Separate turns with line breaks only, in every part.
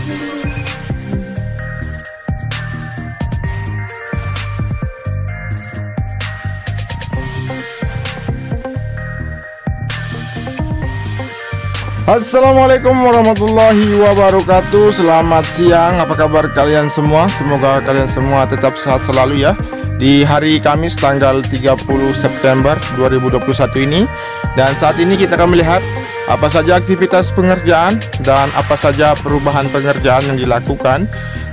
Assalamualaikum warahmatullahi wabarakatuh. Selamat siang, apa kabar kalian semua? Semoga kalian semua tetap sehat selalu ya. Di hari Kamis tanggal 30 September 2021 ini. Dan saat ini kita akan melihat apa saja aktivitas pengerjaan dan apa saja perubahan pengerjaan yang dilakukan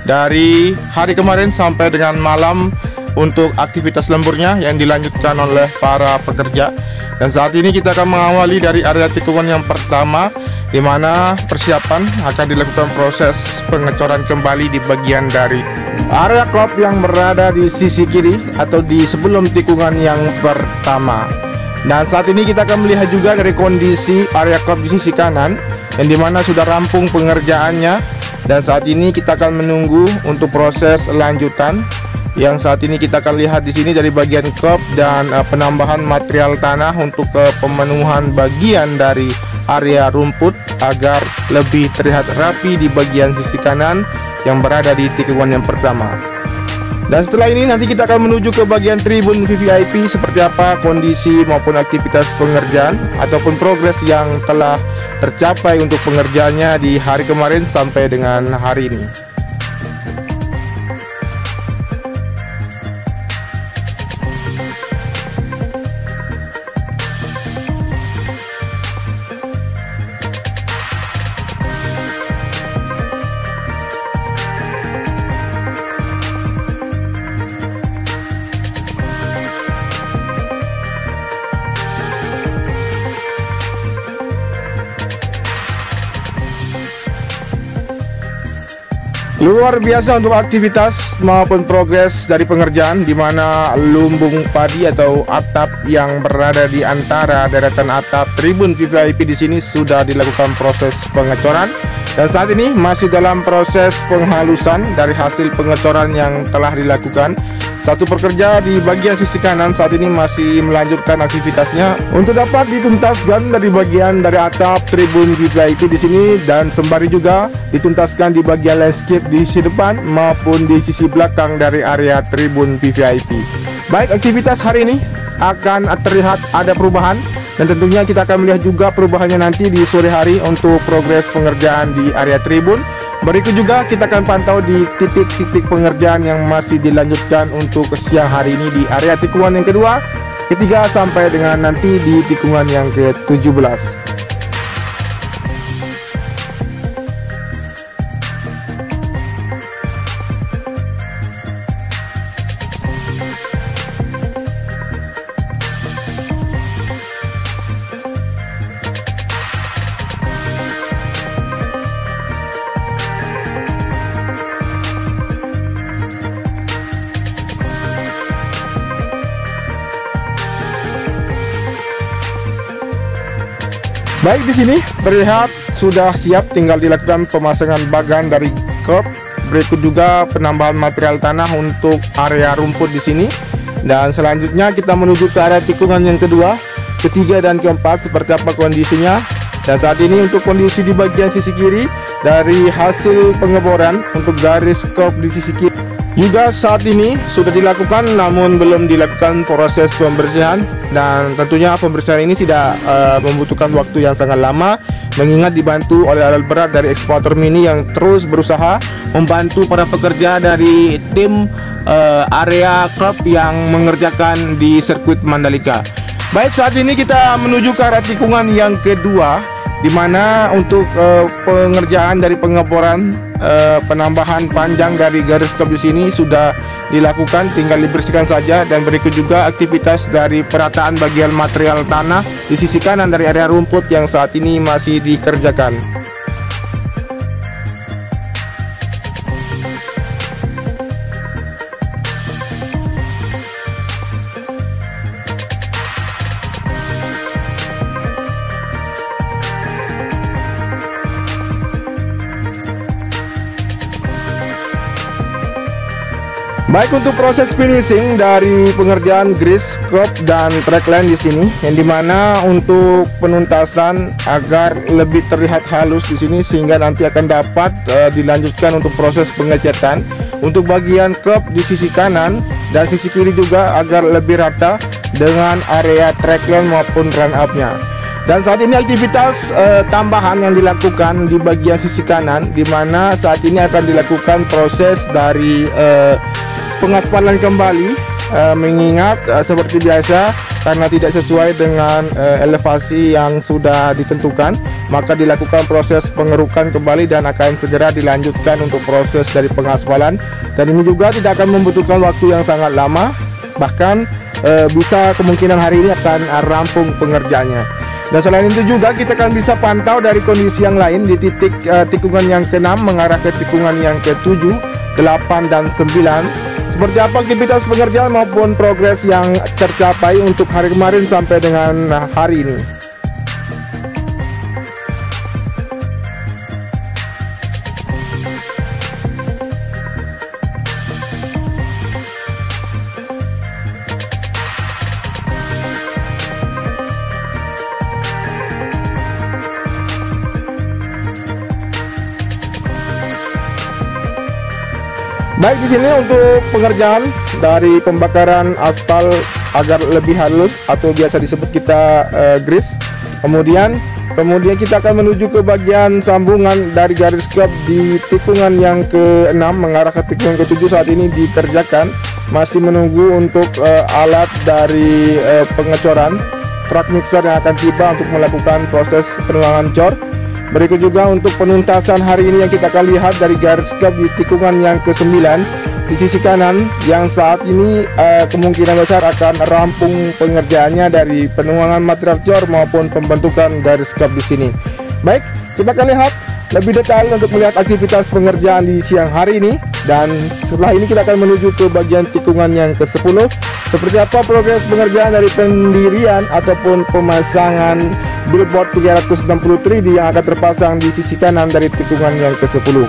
dari hari kemarin sampai dengan malam untuk aktivitas lemburnya yang dilanjutkan oleh para pekerja. Dan saat ini kita akan mengawali dari area tikungan yang pertama, di mana persiapan akan dilakukan proses pengecoran kembali di bagian dari area klop yang berada di sisi kiri atau di sebelum tikungan yang pertama. Dan saat ini kita akan melihat juga dari kondisi area klop di sisi kanan, yang dimana sudah rampung pengerjaannya. Dan saat ini kita akan menunggu untuk proses lanjutan, yang saat ini kita akan lihat di sini dari bagian klop dan penambahan material tanah untuk pemenuhan bagian dari area rumput agar lebih terlihat rapi di bagian sisi kanan yang berada di tikungan yang pertama. Dan setelah ini nanti kita akan menuju ke bagian tribun VVIP, seperti apa kondisi maupun aktivitas pengerjaan ataupun progres yang telah tercapai untuk pengerjaannya di hari kemarin sampai dengan hari ini. Luar biasa untuk aktivitas maupun progres dari pengerjaan, di mana lumbung padi atau atap yang berada di antara deretan atap tribun VVIP di sini sudah dilakukan proses pengecoran, dan saat ini masih dalam proses penghalusan dari hasil pengecoran yang telah dilakukan. Satu pekerja di bagian sisi kanan saat ini masih melanjutkan aktivitasnya untuk dapat dituntaskan dari bagian dari atap tribun VVIP di sini, dan sembari juga dituntaskan di bagian landscape di sisi depan maupun di sisi belakang dari area tribun VVIP. Baik, aktivitas hari ini akan terlihat ada perubahan, dan tentunya kita akan melihat juga perubahannya nanti di sore hari untuk progres pengerjaan di area tribun. Berikut juga kita akan pantau di titik-titik pengerjaan yang masih dilanjutkan untuk siang hari ini di area tikungan yang kedua, ketiga, sampai dengan nanti di tikungan yang ke-17. Baik, di sini terlihat sudah siap, tinggal dilakukan pemasangan bagan dari klop. Berikut juga penambahan material tanah untuk area rumput di sini. Dan selanjutnya kita menuju ke area tikungan yang kedua, ketiga, dan keempat, seperti apa kondisinya. Dan saat ini untuk kondisi di bagian sisi kiri dari hasil pengeboran untuk garis klop di sisi kiri juga saat ini sudah dilakukan, namun belum dilakukan proses pembersihan. Dan tentunya pembersihan ini tidak membutuhkan waktu yang sangat lama, mengingat dibantu oleh alat berat dari ekskavator mini yang terus berusaha membantu para pekerja dari tim area klub yang mengerjakan di sirkuit Mandalika. Baik, saat ini kita menuju ke arah tikungan yang kedua, di mana untuk pengerjaan dari pengeboran penambahan panjang dari garis klop di sini sudah dilakukan, tinggal dibersihkan saja. Dan berikut juga aktivitas dari perataan bagian material tanah di sisi kanan dari area rumput yang saat ini masih dikerjakan. Baik, untuk proses finishing dari pengerjaan grease, curb, dan trackline di sini, yang dimana untuk penuntasan agar lebih terlihat halus di sini sehingga nanti akan dapat dilanjutkan untuk proses pengecatan. Untuk bagian curb di sisi kanan dan sisi kiri juga agar lebih rata dengan area trackline maupun run up-nya. Dan saat ini aktivitas tambahan yang dilakukan di bagian sisi kanan, dimana saat ini akan dilakukan proses dari pengaspalan kembali, mengingat seperti biasa karena tidak sesuai dengan elevasi yang sudah ditentukan, maka dilakukan proses pengerukan kembali dan akan segera dilanjutkan untuk proses dari pengaspalan. Dan ini juga tidak akan membutuhkan waktu yang sangat lama, bahkan bisa kemungkinan hari ini akan rampung pengerjaannya. Dan selain itu juga kita akan bisa pantau dari kondisi yang lain di titik tikungan yang ke-6 mengarah ke tikungan yang ke-7, 8, dan 9. Seperti apa aktivitas pengerjaan maupun progres yang tercapai untuk hari kemarin sampai dengan hari ini. Baik, di sini untuk pengerjaan dari pembakaran aspal agar lebih halus atau biasa disebut kita grease. Kemudian kita akan menuju ke bagian sambungan dari garis curb di tikungan yang ke-6 mengarah ke tikungan ke-7 saat ini dikerjakan. Masih menunggu untuk alat dari pengecoran truck mixer yang akan tiba untuk melakukan proses penuangan cor. Berikut juga untuk penuntasan hari ini yang kita akan lihat dari garis curb di tikungan yang ke-9 di sisi kanan, yang saat ini kemungkinan besar akan rampung pengerjaannya dari penuangan material cor maupun pembentukan garis curb di sini. Baik, kita akan lihat lebih detail untuk melihat aktivitas pengerjaan di siang hari ini, dan setelah ini kita akan menuju ke bagian tikungan yang ke-10. Seperti apa progres pengerjaan dari pendirian ataupun pemasangan billboard 360 3D yang akan terpasang di sisi kanan dari tikungan yang ke-10.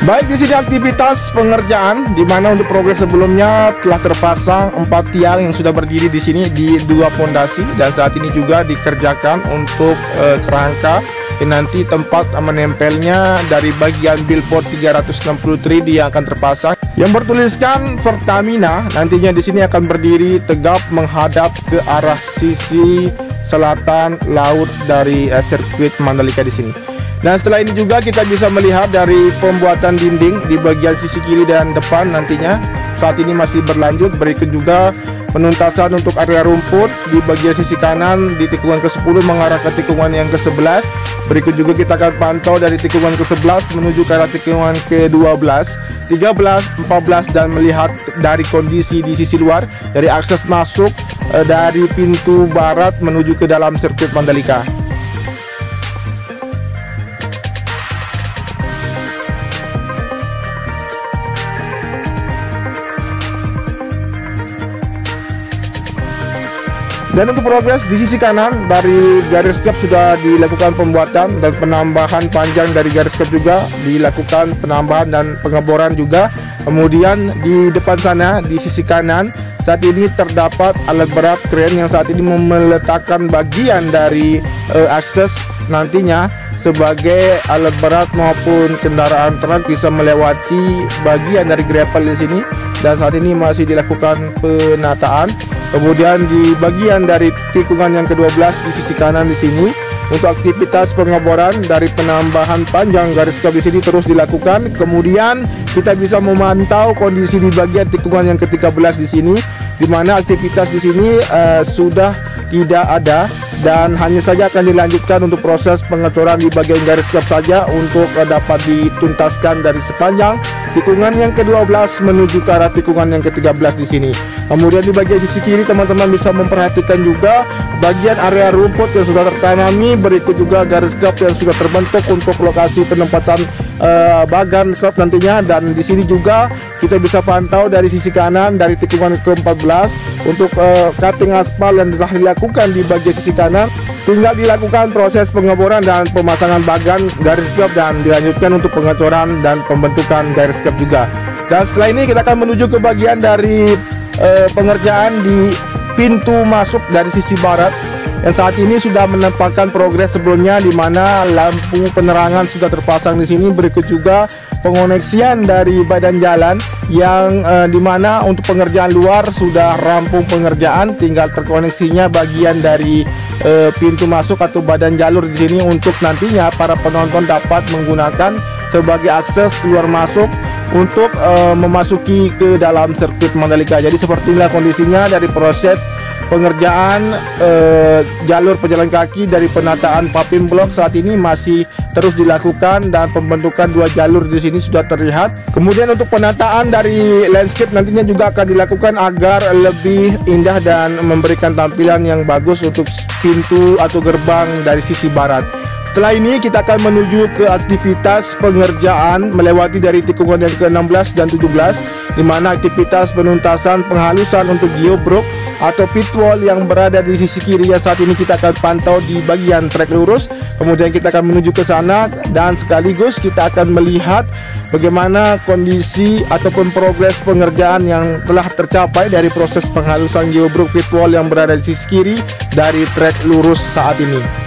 Baik, di sini aktivitas pengerjaan di mana untuk progres sebelumnya telah terpasang 4 tiang yang sudah berdiri di sini di 2 pondasi, dan saat ini juga dikerjakan untuk kerangka dan nanti tempat menempelnya dari bagian billboard 360 3D yang akan terpasang yang bertuliskan Pertamina. Nantinya di sini akan berdiri tegap menghadap ke arah sisi selatan laut dari sirkuit Mandalika di sini. Nah, setelah ini juga kita bisa melihat dari pembuatan dinding di bagian sisi kiri dan depan nantinya saat ini masih berlanjut. Berikut juga penuntasan untuk area rumput di bagian sisi kanan di tikungan ke-10 mengarah ke tikungan yang ke-11. Berikut juga kita akan pantau dari tikungan ke-11 menuju ke arah tikungan ke-12, 13, 14, dan melihat dari kondisi di sisi luar dari akses masuk dari pintu barat menuju ke dalam sirkuit Mandalika. Dan untuk progres di sisi kanan dari garis kap sudah dilakukan pembuatan dan penambahan panjang dari garis kap juga dilakukan penambahan dan pengeboran juga. Kemudian di depan sana di sisi kanan saat ini terdapat alat berat kren yang saat ini meletakkan bagian dari akses nantinya sebagai alat berat maupun kendaraan truk bisa melewati bagian dari gravel di sini, dan saat ini masih dilakukan penataan. Kemudian di bagian dari tikungan yang ke-12 di sisi kanan di sini untuk aktivitas pengeboran dari penambahan panjang garis kap di sini terus dilakukan. Kemudian kita bisa memantau kondisi di bagian tikungan yang ke-13 di sini, di mana aktivitas di sini sudah tidak ada dan hanya saja akan dilanjutkan untuk proses pengecoran di bagian garis kap saja untuk dapat dituntaskan dari sepanjang tikungan yang ke-12 menuju ke arah tikungan yang ke-13 di sini. Kemudian di bagian sisi kiri teman-teman bisa memperhatikan juga bagian area rumput yang sudah tertanami, berikut juga garis kap yang sudah terbentuk untuk lokasi penempatan bagan kap nantinya. Dan di sini juga kita bisa pantau dari sisi kanan dari tikungan ke-14 untuk cutting aspal yang telah dilakukan di bagian sisi kanan. Tinggal dilakukan proses pengeboran dan pemasangan bagan garis kap dan dilanjutkan untuk pengecoran dan pembentukan garis kap juga. Dan setelah ini kita akan menuju ke bagian dari pengerjaan di pintu masuk dari sisi barat yang saat ini sudah menempatkan progres sebelumnya, di mana lampu penerangan sudah terpasang di sini. Berikut juga pengoneksian dari badan jalan yang dimana untuk pengerjaan luar sudah rampung pengerjaan, tinggal terkoneksinya bagian dari pintu masuk atau badan jalur di sini untuk nantinya para penonton dapat menggunakan sebagai akses keluar masuk untuk memasuki ke dalam sirkuit Mandalika. Jadi seperti inilah kondisinya dari proses pengerjaan jalur pejalan kaki dari penataan paving block saat ini masih terus dilakukan dan pembentukan dua jalur di sini sudah terlihat. Kemudian untuk penataan dari landscape nantinya juga akan dilakukan agar lebih indah dan memberikan tampilan yang bagus untuk pintu atau gerbang dari sisi barat. Setelah ini kita akan menuju ke aktivitas pengerjaan melewati dari tikungan yang ke-16 dan 17, di mana aktivitas penuntasan penghalusan untuk geobrok atau pitwall yang berada di sisi kiri yang saat ini kita akan pantau di bagian trek lurus. Kemudian kita akan menuju ke sana dan sekaligus kita akan melihat bagaimana kondisi ataupun progres pengerjaan yang telah tercapai dari proses penghalusan geobrok pitwall yang berada di sisi kiri dari trek lurus saat ini.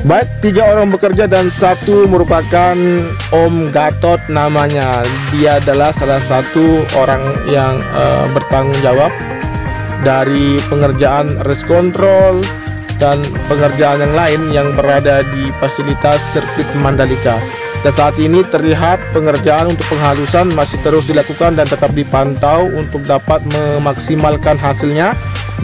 Baik, 3 orang bekerja dan 1 merupakan Om Gatot namanya. Dia adalah salah satu orang yang bertanggung jawab dari pengerjaan race control dan pengerjaan yang lain yang berada di fasilitas sirkuit Mandalika. Dan saat ini terlihat pengerjaan untuk penghalusan masih terus dilakukan dan tetap dipantau untuk dapat memaksimalkan hasilnya.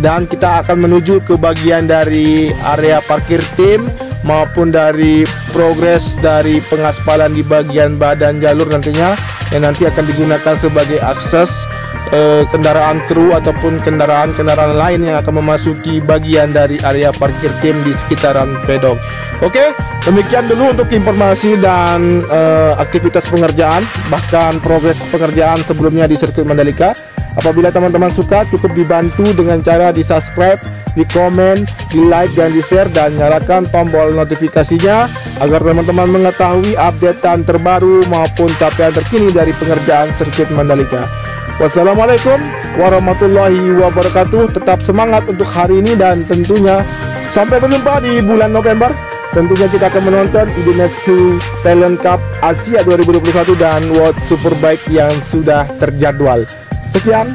Dan kita akan menuju ke bagian dari area parkir tim maupun dari progres dari pengaspalan di bagian badan jalur nantinya yang nanti akan digunakan sebagai akses kendaraan kru ataupun kendaraan-kendaraan lain yang akan memasuki bagian dari area parkir tim di sekitaran pedok. Oke, demikian dulu untuk informasi dan aktivitas pengerjaan, bahkan progres pengerjaan sebelumnya di sirkuit Mandalika. Apabila teman-teman suka, cukup dibantu dengan cara di subscribe, di komen, di like, dan di share, dan nyalakan tombol notifikasinya agar teman-teman mengetahui updatean terbaru maupun capaian terkini dari pengerjaan sirkuit Mandalika. Wassalamualaikum warahmatullahi wabarakatuh. Tetap semangat untuk hari ini dan tentunya sampai berjumpa di bulan November. Tentunya kita akan menonton Idemitsu Talent Cup Asia 2021 dan World Superbike yang sudah terjadwal. Sekian.